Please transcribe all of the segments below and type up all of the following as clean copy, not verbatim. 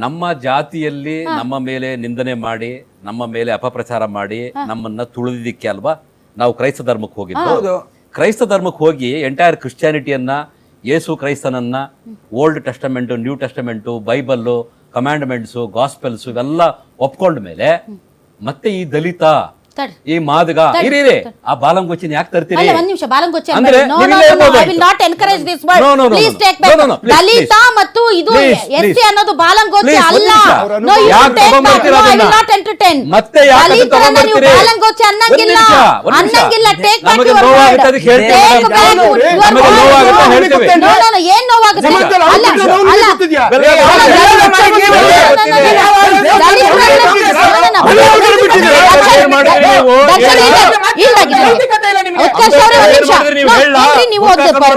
ನಮ್ಮ ಜಾತಿಯಲ್ಲಿ ನಮ್ಮ ಮೇಲೆ ನಿಂದನೆ ಮಾಡಿ ನಮ್ಮ ಮೇಲೆ ಅಪಪ್ರಚಾರ ಮಾಡಿ ನಮ್ಮನ್ನ ತುಳಿದಿದ್ದಕ್ಕೆ ಅಲ್ವಾ ನಾವು ಕ್ರೈಸ್ತ ಧರ್ಮಕ್ಕೆ ಹೋಗಿದ್ದು. ಕ್ರೈಸ್ತ ಧರ್ಮಕ್ಕೆ ಹೋಗಿ ಎಂಟೈರ್ ಕ್ರಿಶ್ಚಿಯಾನಿಟಿಯನ್ನ, ಯೇಸು ಕ್ರೈಸ್ತನನ್ನ, ಓಲ್ಡ್ ಟೆಸ್ಟಮೆಂಟು, ನ್ಯೂ ಟೆಸ್ಟಮೆಂಟು, ಬೈಬಲ್ಲು, ಕಮಾಂಡ್ಮೆಂಟ್ಸು, ಗಾಸ್ಪೆಲ್ಸ್ ಇವೆಲ್ಲ ಒಪ್ಕೊಂಡ ಮೇಲೆ ಮತ್ತೆ ಈ ದಲಿತ, ಈ ಮಾದಗ ಇರೀ ಆ ಬಾಲಂಗೊಚ್ಚಿನ ಯಾಕೆ ತರ್ತೀರಿ? ಒಂದ್ ನಿಮಿಷ, ಬಾಲಂಗೊಚ್ಚಿ ಅಂದ್ರೆ ದಲಿತ ಮತ್ತು ಇದು ಎಸ್ಸಿ ಅನ್ನೋದು ಬಾಲಂಗೊಚ್ಚಿ ಅಲ್ಲ. ಮತ್ತೆ ಬಾಲಂಗೊಚ್ಚಿ ಅನ್ನಂಗಿಲ್ಲ, ಅನ್ನಂಗಿಲ್ಲ. ಟೇಕ್ ಬ್ಯಾಕ್ ಯುವರ್ ಏನ್ ನೋವಾಗುತ್ತೆ?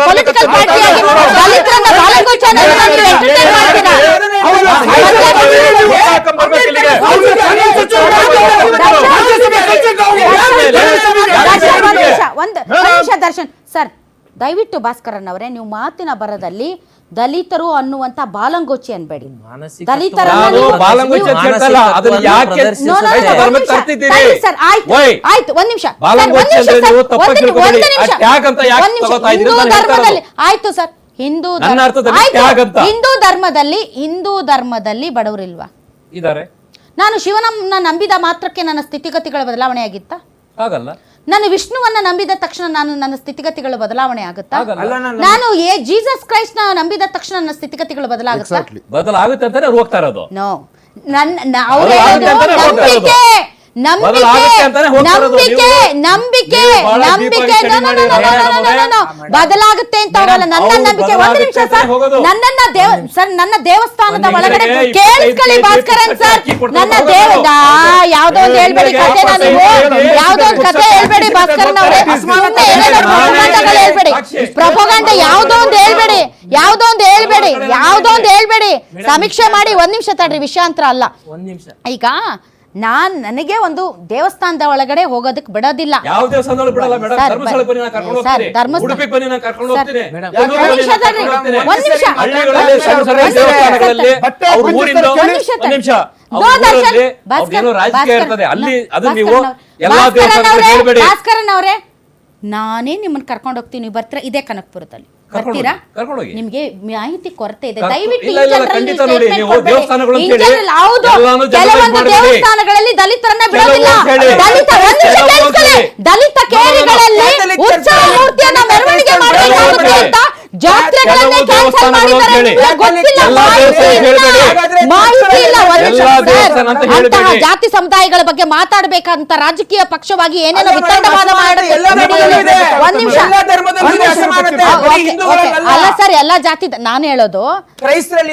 ಪೊಲಿಟಿಕಲ್ ಪಾರ್ಟಿಯಾಗಿ ದಲಿತರನ್ನ ಬಾಲಂಗೊಚ್ಚನ್ನ ಎಂಟರ್ಟೈನ್ ಮಾಡ್ತೀರಾ? ಒಂದು ನಿಮಿಷ ದರ್ಶನ್ ಸರ್, ದಯವಿಟ್ಟು ಭಾಸ್ಕರನ್ ಅವರೇ, ನೀವು ಮಾತಿನ ಬರದಲ್ಲಿ ದಲಿತರು ಅನ್ನುವಂತ ಬಾಲಂಗೊಚ್ಚಿ ಅನ್ಬೇಡಿ. ದಲಿತರ ಆಯ್ತು, ಒಂದ್ ನಿಮಿಷ ಆಯ್ತು ಸರ್. ಹಿಂದೂ ಧರ್ಮದಲ್ಲಿ ಬಡವರಿಲ್ವಾ? ನಾನು ಶಿವನನ್ನ ನಂಬಿದ ಮಾತ್ರಕ್ಕೆ ನನ್ನ ಸ್ಥಿತಿಗತಿಗಳ ಬದಲಾವಣೆ ಆಗಿತ್ತಾ? ಆಗಲ್ಲ. ನಾನು ವಿಷ್ಣುವನ್ನ ನಂಬಿದ ತಕ್ಷಣ ನನ್ನ ಸ್ಥಿತಿಗತಿಗಳು ಬದಲಾವಣೆ ಆಗುತ್ತಾ? ನಾನು ಜೀಸಸ್ ಕ್ರೈಸ್ಟ್ ನ ನಂಬಿದ ತಕ್ಷಣ ನನ್ನ ಸ್ಥಿತಿಗತಿಗಳು ಬದಲಾಗುತ್ತೆ ಅಂತಾನೆ ಹೋಗ್ತಾ ಇರೋದು. ನೋ, ನಂಬಿಕೆ ಬದಲಾಗುತ್ತೆ ಅಂತ ಹೋಗಲ್ಲ. ನನ್ನ ನಂಬಿಕೆ. ಒಂದು ನಿಮಿಷ ಸರ್, ನನ್ನ ದೇವಸ್ಥಾನದ ಒಳಗಡೆ ಕೇಳಿಸ್ಕೊಳ್ಳಿ ಭಾಸ್ಕರನ್ ಸರ್, ನನ್ನ ಯಾವ್ದೋ ಒಂದು ಹೇಳ್ಬೇಡಿ ಕಥೆನ, ನೀವು ಯಾವ್ದೋ ಒಂದು ಕಥೆ ಹೇಳ್ಬೇಡಿ ಭಾಸ್ಕರನ್ ಅವರೇ. ಹೇಳ್ಬೇಡಿ ಪ್ರಪೋಗಂಡ, ಯಾವ್ದೋ ಒಂದು ಹೇಳ್ಬೇಡಿ, ಸಮೀಕ್ಷೆ ಮಾಡಿ. ಒಂದ್ ನಿಮಿಷ ತಡ್ರಿ, ವಿಷಯಾಂತರ ಅಲ್ಲ. ಈಗ ನನಗೆ ಒಂದು ದೇವಸ್ಥಾನದ ಒಳಗಡೆ ಹೋಗೋದಕ್ಕೆ ಬಿಡೋದಿಲ್ಲ. ಭಾಸ್ಕರನ್ ಅವರೇ, ನಾನೇ ನಿಮ್ಮನ್ನ ಕರ್ಕೊಂಡು ಹೋಗ್ತೀನಿ, ನೀವು ಬರ್ತೀರಾ? ಇದೇ ಕನಕಪುರದಲ್ಲಿ ಬರ್ತೀರಾ? ನಿಮ್ಗೆ ಮಾಹಿತಿ ಕೊರತೆ ಇದೆ, ದಯವಿಟ್ಟು ದೇವಸ್ಥಾನಗಳಲ್ಲಿ ದಲಿತರನ್ನ ಬಿಡೋದಿಲ್ಲ. ದಲಿತ ಕೇರಿಗಳಲ್ಲಿ ಉತ್ಸವ ಮೂರ್ತಿಯನ್ನ ಮೆರವಣಿಗೆ ಮಾಡಬೇಕಾಗುತ್ತೆ ಅಂತ ಜಾತ್ರೆಗಳನ್ನೇ ಕ್ಯಾನ್ಸಲ್ ಮಾಡಿದ್ದಾರೆ. ಮಾಹಿತಿ ಇಲ್ಲ. ಅಂತಹ ಜಾತಿ ಸಮುದಾಯಗಳ ಬಗ್ಗೆ ಮಾತಾಡಬೇಕಂತ ರಾಜಕೀಯ ಪಕ್ಷವಾಗಿ ಏನೇನೋ ವಿತಂಡವಾದ ಒಂದ್ ನಿಮಿಷ ಅಲ್ಲ ಸರ್, ಎಲ್ಲಾ ಜಾತಿ ನಾನು ಹೇಳೋದು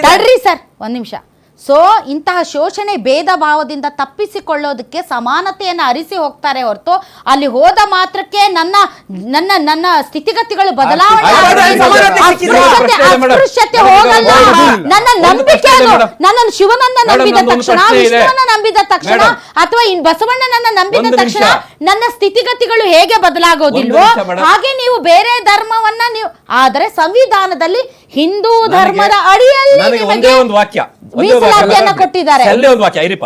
ತಡ್ರಿ ಸರ್, ಒಂದ್ ನಿಮಿಷ. ಸೊ ಇಂತಹ ಶೋಷಣೆ ಭೇದ ಭಾವದಿಂದ ತಪ್ಪಿಸಿಕೊಳ್ಳೋದಕ್ಕೆ ಸಮಾನತೆಯನ್ನು ಅರಿಸಿ ಹೋಗ್ತಾರೆ ಹೊರತು ಅಲ್ಲಿ ಹೋದ ಮಾತ್ರಕ್ಕೆ ನನ್ನ ಸ್ಥಿತಿಗತಿಗಳು ಬದಲಾವಣೆ ಅಸ್ಪೃಶ್ಯತೆ ಹೋಗಲ್ಲ. ನನ್ನ ನಂಬಿಕೆ ಅದು. ನನ್ನನ್ನು ಶಿವನನ್ನ ನಂಬಿದ ತಕ್ಷಣ, ವಿಷ್ಣುವನ್ನ ನಂಬಿದ ತಕ್ಷಣ, ಅಥವಾ ಬಸವಣ್ಣನನ್ನ ನಂಬಿದ ತಕ್ಷಣ ನನ್ನ ಸ್ಥಿತಿಗತಿಗಳು ಹೇಗೆ ಬದಲಾಗೋದಿಲ್ವೋ ಹಾಗೆ ನೀವು ಬೇರೆ ಧರ್ಮವನ್ನ ನೀವು, ಆದರೆ ಸಂವಿಧಾನದಲ್ಲಿ ಹಿಂದೂ ಧರ್ಮದ ಅಡಿಯಲ್ಲಿ ಮೀಸಲಾತಿಯನ್ನ ಕೊಟ್ಟಿದ್ದಾರೆ. ಒಂದು ವಾಕ್ಯ ಐರಿಪ,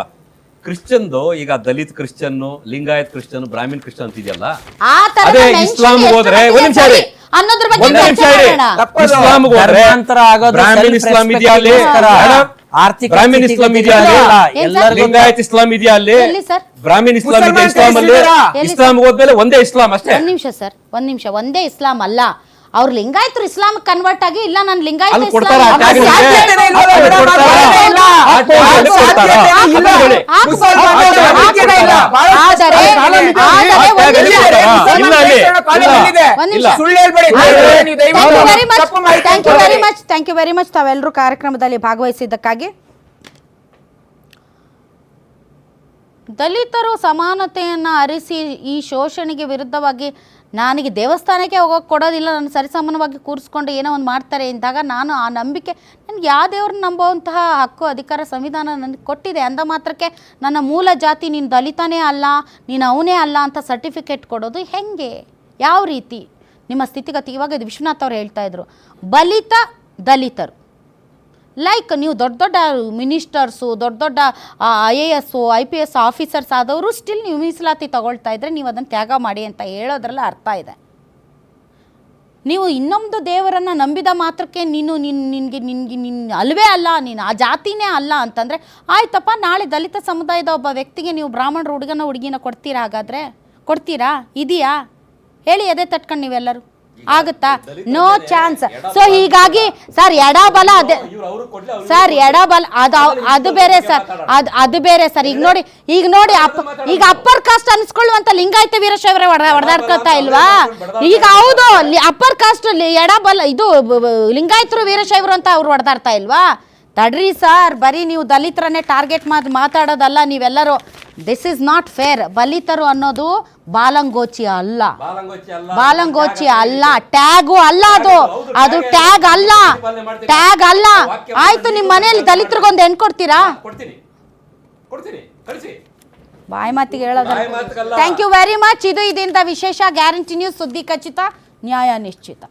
ಕ್ರಿಶ್ಚಿಯನ್ದು ಈಗ ದಲಿತ್ ಕ್ರಿಶ್ಚಿಯನ್, ಲಿಂಗಾಯತ್ ಕ್ರಿಶ್ಚಿಯನ್, ಬ್ರಾಹ್ಮಣ ಕ್ರಿಶ್ಚಿಯನ್ ಅಂತಿದೆಯಲ್ಲ, ಅದೇ ಇಸ್ಲಾಂ ಹೋದ್ರೆ ಅನ್ನೋದ್ರ ಬಗ್ಗೆ ಇಸ್ಲಾಂ ಹೋದ್ರೆ ಬ್ರಾಹ್ಮಣ ಇಸ್ಲಾಂ ಇದೆಯಾ ಅಲ್ಲಿ, ಬ್ರಾಹ್ಮಣ ಇಸ್ಲಾಂ ಇದೆಯಾ ಅಲ್ಲಿ, ಲಿಂಗಾಯತ್ ಇಸ್ಲಾಂ ಇದೆಯಾ ಅಲ್ಲಿ, ಬ್ರಾಹ್ಮಣ ಇಸ್ಲಾಂ ಇದೆ ಇಸ್ಲಾಂ ಅಲ್ಲಿ. ಇಸ್ಲಾಂ ಹೋದ್ಮೇಲೆ ಒಂದೇ ಇಸ್ಲಾಂ ಅಷ್ಟೇ. ಒಂದ್ ನಿಮಿಷ ಸರ್, ಒಂದ್ ನಿಮಿಷ. ಒಂದೇ ಇಸ್ಲಾಂ ಅಲ್ಲ, ಅವ್ರು ಲಿಂಗಾಯತರು ಇಸ್ಲಾಂ ಕನ್ವರ್ಟ್ ಆಗಿ, ಇಲ್ಲ ನಾನು Lingayat thank you very much ತಾವೆಲ್ಲರೂ ಕಾರ್ಯಕ್ರಮದಲ್ಲಿ ಭಾಗವಹಿಸಿದ್ದಕ್ಕಾಗಿ. ದಲಿತರು ಸಮಾನತೆಯನ್ನು ಅರಿಸಿ ಈ ಶೋಷಣೆಗೆ ವಿರುದ್ಧವಾಗಿ ನನಗೆ ದೇವಸ್ಥಾನಕ್ಕೆ ಹೋಗೋಕೆ ಕೊಡೋದಿಲ್ಲ, ನಾನು ಸರಿಸಮಾನವಾಗಿ ಕೂರಿಸ್ಕೊಂಡು ಏನೋ ಒಂದು ಮಾಡ್ತಾರೆ ಅಂದಾಗ ನಾನು ಆ ನಂಬಿಕೆ, ನನಗೆ ಯಾವ ದೇವ್ರನ್ನ ನಂಬೋವಂತಹ ಹಕ್ಕು ಅಧಿಕಾರ ಸಂವಿಧಾನ ನನಗೆ ಕೊಟ್ಟಿದೆ ಅಂದ ಮಾತ್ರಕ್ಕೆ ನನ್ನ ಮೂಲ ಜಾತಿ ನೀನು ದಲಿತನೇ ಅಲ್ಲ, ನೀನು ಅವನೇ ಅಲ್ಲ ಅಂತ ಸರ್ಟಿಫಿಕೇಟ್ ಕೊಡೋದು ಹೆಂಗೆ, ಯಾವ ರೀತಿ ನಿಮ್ಮ ಸ್ಥಿತಿಗತಿ? ಇವಾಗ ಇದು ವಿಶ್ವನಾಥ್ ಅವ್ರು ಹೇಳ್ತಾ ಇದ್ರು, ಬಲಿತ ದಲಿತರು ಲೈಕ್ ನೀವು ದೊಡ್ಡ ದೊಡ್ಡ ಮಿನಿಸ್ಟರ್ಸು, ದೊಡ್ಡ ದೊಡ್ಡ IAS IPS ಆಫೀಸರ್ಸ್ ಆದವರು ಸ್ಟಿಲ್ ನೀವು ಮೀಸಲಾತಿ ತಗೊಳ್ತಾ ಇದ್ರೆ ನೀವು ಅದನ್ನು ತ್ಯಾಗ ಮಾಡಿ ಅಂತ ಹೇಳೋದ್ರಲ್ಲಿ ಅರ್ಥ ಇದೆ. ನೀವು ಇನ್ನೊಂದು ದೇವರನ್ನು ನಂಬಿದ ಮಾತ್ರಕ್ಕೆ ನಿನ್ನ ಅಲ್ವೇ ಅಲ್ಲ, ನೀನು ಆ ಜಾತಿನೇ ಅಲ್ಲ ಅಂತಂದರೆ ಆಯ್ತಪ್ಪ, ನಾಳೆ ದಲಿತ ಸಮುದಾಯದ ಒಬ್ಬ ವ್ಯಕ್ತಿಗೆ ನೀವು ಬ್ರಾಹ್ಮಣರು ಹುಡುಗಿನ ಕೊಡ್ತೀರಾ? ಹಾಗಾದರೆ ಕೊಡ್ತೀರಾ? ಇದೆಯಾ ಹೇಳಿ, ಎದೆ ತಟ್ಕೊಂಡು ನೀವೆಲ್ಲರೂ. ಆಗುತ್ತಾ? No chance. ಸೊ ಹೀಗಾಗಿ ಸರ್ ಎಡಬಲ ಅದೇ ಸರ್, ಎಡಬಲ ಅದು ಬೇರೆ ಸರ್, ಅದು ಬೇರೆ ಸರ್. ಈಗ ನೋಡಿ ಈಗ ಅಪ್ಪರ್ ಕಾಸ್ಟ್ ಅನ್ಸ್ಕೊಳ್ಳುವಂತ ಲಿಂಗಾಯತ ವೀರಶೈವರೇ ಹೊಡೆದಾಡ್ಕೊತಾ ಇಲ್ವಾ? ಈಗ ಹೌದು, ಅಪ್ಪರ್ ಕಾಸ್ಟ್ ಎಡಬಲ ಇದು ಲಿಂಗಾಯತರು ವೀರಶೈವರು ಅಂತ ಅವ್ರು ಹೊಡೆದಾಡ್ತಾ ಇಲ್ವಾ? ತಡ್ರಿ ಸರ್, ಬರೀ ನೀವು ದಲಿತರನ್ನೇ ಟಾರ್ಗೆಟ್ ಮಾತಾಡೋದಲ್ಲ ನೀವೆಲ್ಲರೂ. This is not fair. ದಲಿತರು ಅನ್ನೋದು ಬಾಲಂಗೋಚಿ ಅಲ್ಲ, ಬಾಲಂಗೋಚಿ ಅಲ್ಲ, ಟ್ಯಾಗು ಅಲ್ಲ, ಅದು ಟ್ಯಾಗ್ ಅಲ್ಲ, ಟ್ಯಾಗ್ ಅಲ್ಲ. ಆಯ್ತು, ನಿಮ್ಮ ಮನೆಯಲ್ಲಿ ದಲಿತರಿಗೊಂದು ಹೆಣ್ಣು ಕೊಡ್ತೀರಾ? ಬಾಯಿ ಮಾತಿಗೆ ಹೇಳೋದಲ್ಲ. Thank you very much. ಇದು ಇದರಿಂದ ವಿಶೇಷ ಗ್ಯಾರಂಟಿ ನ್ಯೂಸ್, ಸುದ್ದಿ ಖಚಿತ, ನ್ಯಾಯ ನಿಶ್ಚಿತ.